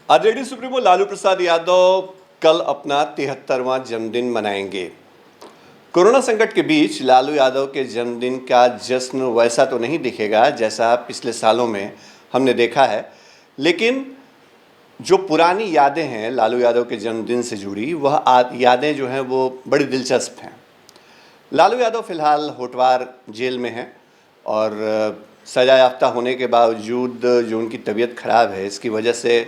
RJD supremo Lalu Prasad Yadav कल अपना 73वां जन्मदिन मनाएंगे। कोरोना संकट के बीच लालू यादव के जन्मदिन का जश्न वैसा तो नहीं दिखेगा जैसा पिछले सालों में हमने देखा है, लेकिन जो पुरानी यादें हैं लालू यादव के जन्मदिन से जुड़ी, वह यादें जो हैं वो बड़ी दिलचस्प हैं। लालू यादव फिलहाल होटवार जेल में हैं और सजा याफ्ता होने के बावजूद जो उनकी तबीयत खराब है, इसकी वजह से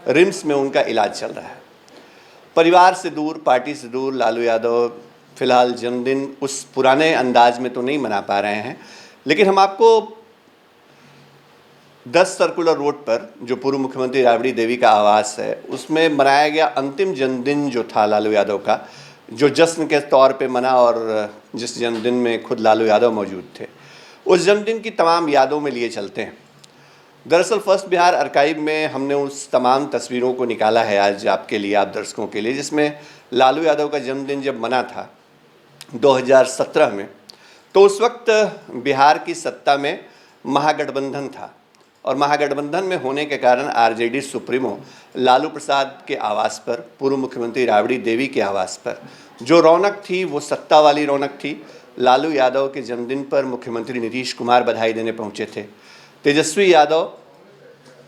रिम्स में उनका इलाज चल रहा है। परिवार से दूर, पार्टी से दूर लालू यादव फिलहाल जन्मदिन उस पुराने अंदाज में तो नहीं मना पा रहे हैं, लेकिन हम आपको 10 सर्कुलर रोड पर जो पूर्व मुख्यमंत्री राबड़ी देवी का आवास है, उसमें मनाया गया अंतिम जन्मदिन जो था लालू यादव का, जो जश्न के तौर पे मना और जिस जन्मदिन में खुद लालू यादव मौजूद थे, उस जन्मदिन की तमाम यादों में लिए चलते हैं। दरअसल फर्स्ट बिहार आर्काइव में हमने उस तमाम तस्वीरों को निकाला है आज आपके लिए, आप दर्शकों के लिए, जिसमें लालू यादव का जन्मदिन जब मना था 2017 में, तो उस वक्त बिहार की सत्ता में महागठबंधन था और महागठबंधन में होने के कारण आरजेडी सुप्रीमो लालू प्रसाद के आवास पर, पूर्व मुख्यमंत्री राबड़ी देवी के आवास पर जो रौनक थी वो सत्ता वाली रौनक थी। लालू यादव के जन्मदिन पर मुख्यमंत्री नीतीश कुमार बधाई देने पहुंचे थे। तेजस्वी यादव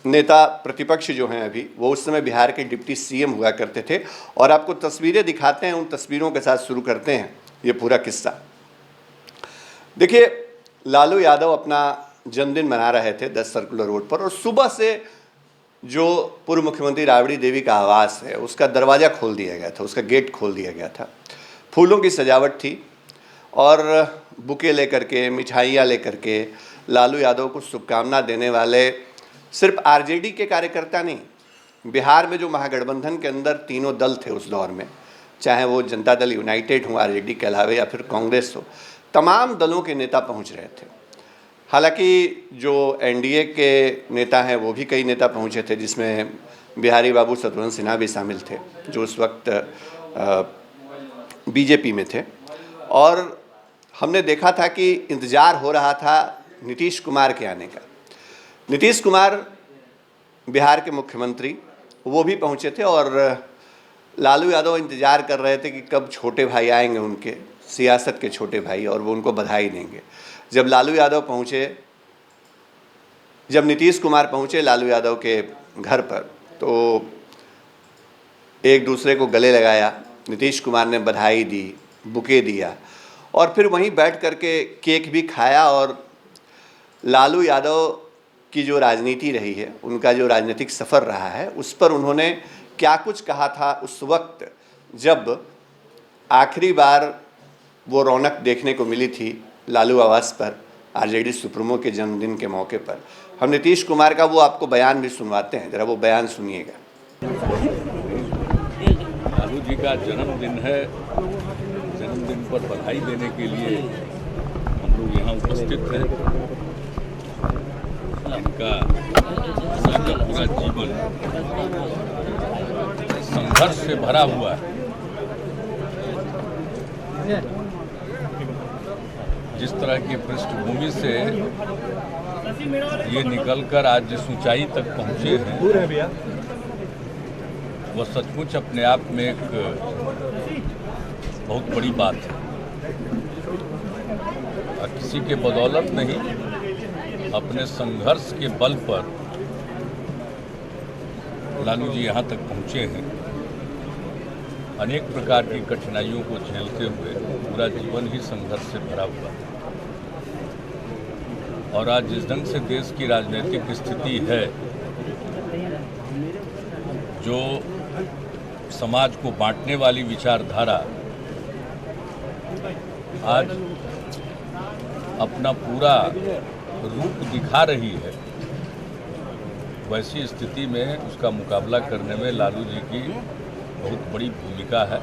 नेता प्रतिपक्ष जो हैं अभी, वो उस समय बिहार के डिप्टी सीएम हुआ करते थे और आपको तस्वीरें दिखाते हैं, उन तस्वीरों के साथ शुरू करते हैं ये पूरा किस्सा। देखिए, लालू यादव अपना जन्मदिन मना रहे थे 10 सर्कुलर रोड पर और सुबह से जो पूर्व मुख्यमंत्री राबड़ी देवी का आवास है उसका दरवाज़ा खोल दिया गया था, उसका गेट खोल दिया गया था। फूलों की सजावट थी और बुके लेकर के, मिठाइयाँ लेकर के लालू यादव को शुभकामना देने वाले सिर्फ आरजेडी के कार्यकर्ता नहीं, बिहार में जो महागठबंधन के अंदर तीनों दल थे उस दौर में, चाहे वो जनता दल यूनाइटेड हो आरजेडी के अलावे या फिर कांग्रेस हो, तमाम दलों के नेता पहुंच रहे थे। हालांकि जो एनडीए के नेता हैं वो भी कई नेता पहुंचे थे, जिसमें बिहारी बाबू शत्रुघ्न सिन्हा भी शामिल थे जो उस वक्त बीजेपी में थे। और हमने देखा था कि इंतज़ार हो रहा था नीतीश कुमार के आने का। नीतीश कुमार बिहार के मुख्यमंत्री, वो भी पहुंचे थे और लालू यादव इंतज़ार कर रहे थे कि कब छोटे भाई आएंगे, उनके सियासत के छोटे भाई, और वो उनको बधाई देंगे। जब लालू यादव पहुंचे, जब नीतीश कुमार पहुंचे लालू यादव के घर पर, तो एक दूसरे को गले लगाया, नीतीश कुमार ने बधाई दी, बुके दिया और फिर वहीं बैठ करके केक भी खाया। और लालू यादव की जो राजनीति रही है, उनका जो राजनीतिक सफ़र रहा है, उस पर उन्होंने क्या कुछ कहा था उस वक्त जब आखिरी बार वो रौनक देखने को मिली थी लालू आवास पर आरजेडी सुप्रीमो के जन्मदिन के मौके पर। हम नीतीश कुमार का वो आपको बयान भी सुनवाते हैं, ज़रा वो बयान सुनिएगा। लालू जी का जन्मदिन है, जन्मदिन पर बधाई देने के लिए हम लोग यहाँ उपस्थित हैं। इनका पूरा जीवन संघर्ष से भरा हुआ है। जिस तरह की पृष्ठभूमि से ये निकलकर आज जिस ऊंचाई तक पहुंचे हैं, वह सचमुच अपने आप में एक बहुत बड़ी बात है। और किसी के बदौलत नहीं, अपने संघर्ष के बल पर लालू जी यहाँ तक पहुँचे हैं। अनेक प्रकार की कठिनाइयों को झेलते हुए पूरा जीवन ही संघर्ष से भरा हुआ है। और आज जिस ढंग से देश की राजनीतिक स्थिति है, जो समाज को बांटने वाली विचारधारा आज अपना पूरा रूप दिखा रही है, वैसी स्थिति में उसका मुकाबला करने में लालू जी की बहुत बड़ी भूमिका है।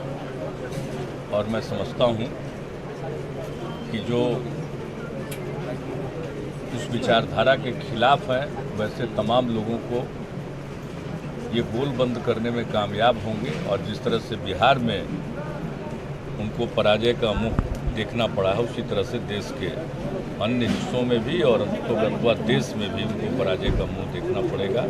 और मैं समझता हूँ कि जो उस विचारधारा के खिलाफ है, वैसे तमाम लोगों को ये बोल बंद करने में कामयाब होंगे। और जिस तरह से बिहार में उनको पराजय का मुंह देखना पड़ा है, उसी तरह से देश के अन्य हिस्सों में भी और तो अथवा देश में भी उनको पराजय का मुंह देखना पड़ेगा,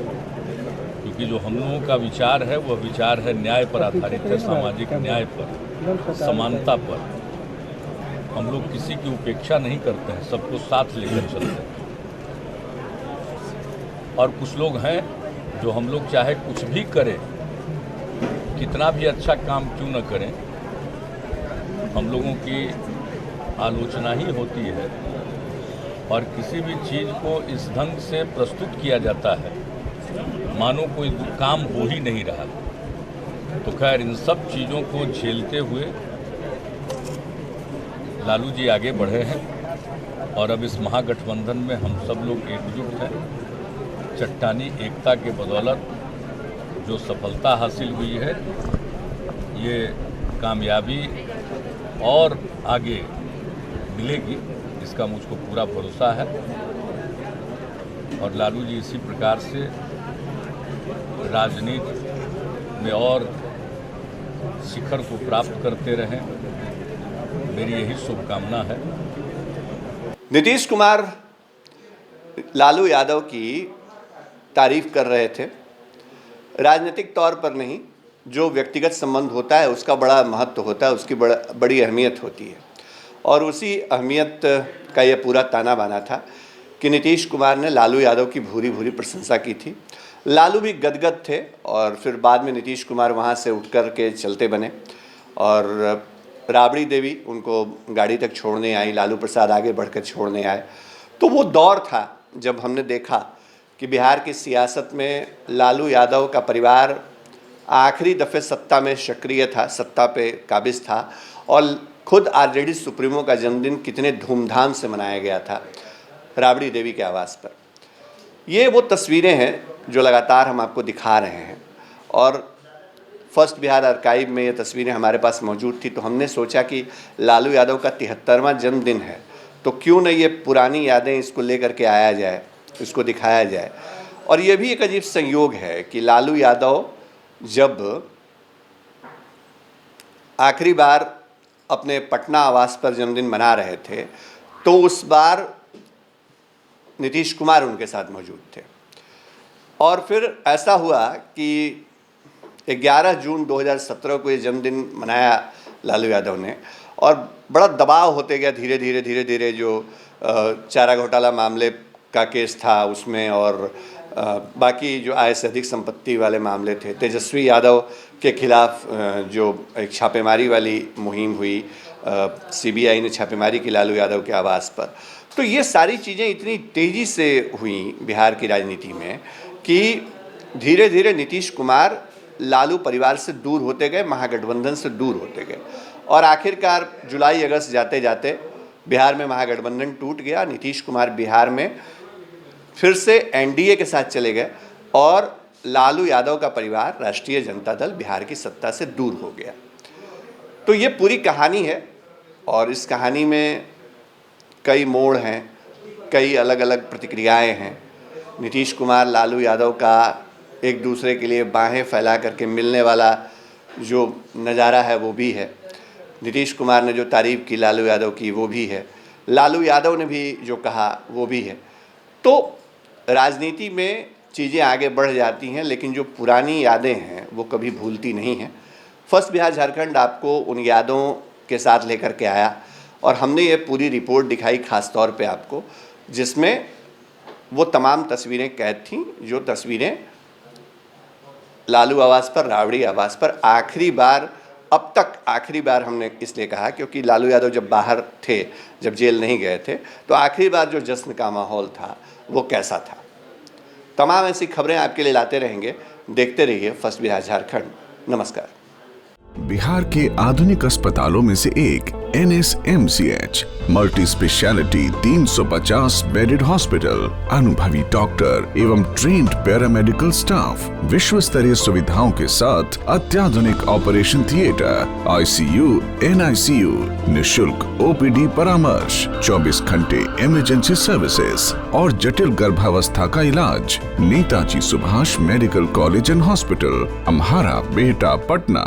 क्योंकि जो हम लोगों का विचार है वह विचार है न्याय पर आधारित है, सामाजिक न्याय पर, समानता पर। हम लोग किसी की उपेक्षा नहीं करते हैं, सबको साथ लेकर चलते हैं। और कुछ लोग हैं जो हम लोग चाहे कुछ भी करें, कितना भी अच्छा काम क्यों न करें, हम लोगों की आलोचना ही होती है और किसी भी चीज़ को इस ढंग से प्रस्तुत किया जाता है मानो कोई काम हो ही नहीं रहा। तो खैर, इन सब चीज़ों को झेलते हुए लालू जी आगे बढ़े हैं और अब इस महागठबंधन में हम सब लोग एकजुट हैं। चट्टानी एकता के बदौलत जो सफलता हासिल हुई है, ये कामयाबी और आगे मिलेगी, इसका मुझको पूरा भरोसा है। और लालू जी इसी प्रकार से राजनीति में और शिखर को प्राप्त करते रहें, मेरी यही शुभकामना है। नीतीश कुमार लालू यादव की तारीफ कर रहे थे, राजनीतिक तौर पर नहीं, जो व्यक्तिगत संबंध होता है उसका बड़ा महत्व होता है, उसकी बड़ी अहमियत होती है। और उसी अहमियत का ये पूरा ताना बाना था कि नीतीश कुमार ने लालू यादव की भूरी भूरी प्रशंसा की थी। लालू भी गदगद थे और फिर बाद में नीतीश कुमार वहाँ से उठ कर के चलते बने और राबड़ी देवी उनको गाड़ी तक छोड़ने आई, लालू प्रसाद आगे बढ़कर छोड़ने आए। तो वो दौर था जब हमने देखा कि बिहार की सियासत में लालू यादव का परिवार आखिरी दफ़े सत्ता में सक्रिय था, सत्ता पे काबिज था और खुद आरजेडी सुप्रीमो का जन्मदिन कितने धूमधाम से मनाया गया था राबड़ी देवी के आवास पर। ये वो तस्वीरें हैं जो लगातार हम आपको दिखा रहे हैं और फर्स्ट बिहार आर्काइव में ये तस्वीरें हमारे पास मौजूद थी। तो हमने सोचा कि लालू यादव का 73वां जन्मदिन है, तो क्यों न ये पुरानी यादें इसको लेकर के आया जाए, इसको दिखाया जाए। और ये भी एक अजीब संयोग है कि लालू यादव जब आखिरी बार अपने पटना आवास पर जन्मदिन मना रहे थे तो उस बार नीतीश कुमार उनके साथ मौजूद थे। और फिर ऐसा हुआ कि 11 जून 2017 को ये जन्मदिन मनाया लालू यादव ने और बड़ा दबाव होते गया धीरे धीरे जो चारा घोटाला मामले का केस था उसमें और बाकी जो आय से अधिक संपत्ति वाले मामले थे, तेजस्वी यादव के खिलाफ जो एक छापेमारी वाली मुहिम हुई, सीबीआई ने छापेमारी की लालू यादव के आवास पर। तो ये सारी चीज़ें इतनी तेज़ी से हुई बिहार की राजनीति में कि धीरे धीरे नीतीश कुमार लालू परिवार से दूर होते गए, महागठबंधन से दूर होते गए और आखिरकार जुलाई अगस्त जाते जाते बिहार में महागठबंधन टूट गया। नीतीश कुमार बिहार में फिर से एनडीए के साथ चले गए और लालू यादव का परिवार राष्ट्रीय जनता दल बिहार की सत्ता से दूर हो गया। तो ये पूरी कहानी है और इस कहानी में कई मोड़ हैं, कई अलग अलग प्रतिक्रियाएं हैं। नीतीश कुमार लालू यादव का एक दूसरे के लिए बाहें फैला करके मिलने वाला जो नज़ारा है वो भी है। नीतीश कुमार ने जो तारीफ़ की लालू यादव की वो भी है, लालू यादव ने भी जो कहा वो भी है। तो राजनीति में चीज़ें आगे बढ़ जाती हैं, लेकिन जो पुरानी यादें हैं वो कभी भूलती नहीं हैं। फर्स्ट बिहार झारखंड आपको उन यादों के साथ लेकर के आया और हमने ये पूरी रिपोर्ट दिखाई खास तौर पे आपको, जिसमें वो तमाम तस्वीरें कैद थीं जो तस्वीरें लालू आवास पर, राबड़ी आवास पर आखिरी बार, अब तक आखिरी बार हमने इसलिए कहा क्योंकि लालू यादव जब बाहर थे, जब जेल नहीं गए थे, तो आखिरी बार जो जश्न का माहौल था वो कैसा था। तमाम ऐसी खबरें आपके लिए लाते रहेंगे, देखते रहिए फर्स्ट बिहार झारखंड। नमस्कार। बिहार के आधुनिक अस्पतालों में से एक NSMCH multi speciality 350 bedded hospital, अनुभवी डॉक्टर एवं ट्रेन्ड पैरामेडिकल स्टाफ, विश्व स्तरीय सुविधाओं के साथ अत्याधुनिक ऑपरेशन थिएटर, ICU, NICU, निशुल्क OPD परामर्श, 24 घंटे इमरजेंसी सर्विसेज और जटिल गर्भावस्था का इलाज। Netaji Subhash medical college and hospital, Amhara, Bihta, Patna.